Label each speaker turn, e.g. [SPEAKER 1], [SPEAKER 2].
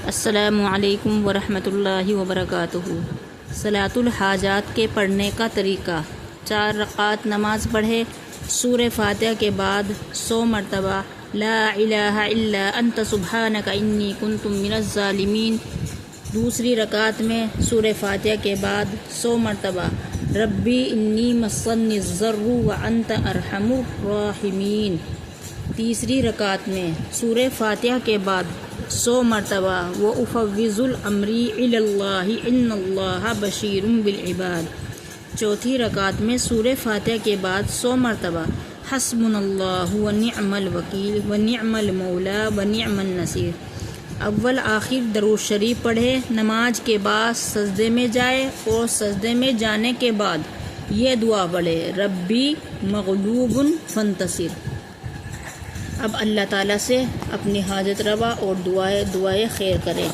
[SPEAKER 1] السلام علیکم ورحمۃ اللہ وبرکاتہ۔ صلاۃ الحاجات کے پڑھنے کا طریقہ: 4 رکعات نماز پڑھے، سورہ فاتحہ کے بعد 100 مرتبہ لا الہ الا انت سبحانک انی کنت من الظالمین۔ دوسری رکعت میں سورہ فاتحہ کے بعد 100 مرتبہ ربی انی مسنی الضر وانت ارحم الراحمین۔ تیسری رکعت میں سورہ فاتحہ کے بعد 100 مرتبہ وَأُفَوِّضُ الْأَمْرِ إِلَى اللَّهِ إِنَّ اللَّهَ بَشِيرٌ بِالْعِبَادِ۔ چوتھی رکعت میں سورہ فاتحہ کے بعد 100 مرتبہ حسبنا اللہ ونعم الوکیل ونعم المولا ونعم النصیر۔ اول آخر درود شریف پڑھے، نماز کے بعد سجدے میں جائے اور سجدے میں جانے کے بعد یہ دعا پڑھے ربی مغلوب فانتصر۔ اب اللہ تعالیٰ سے اپنی حاجت روا اور دعائے خیر کریں۔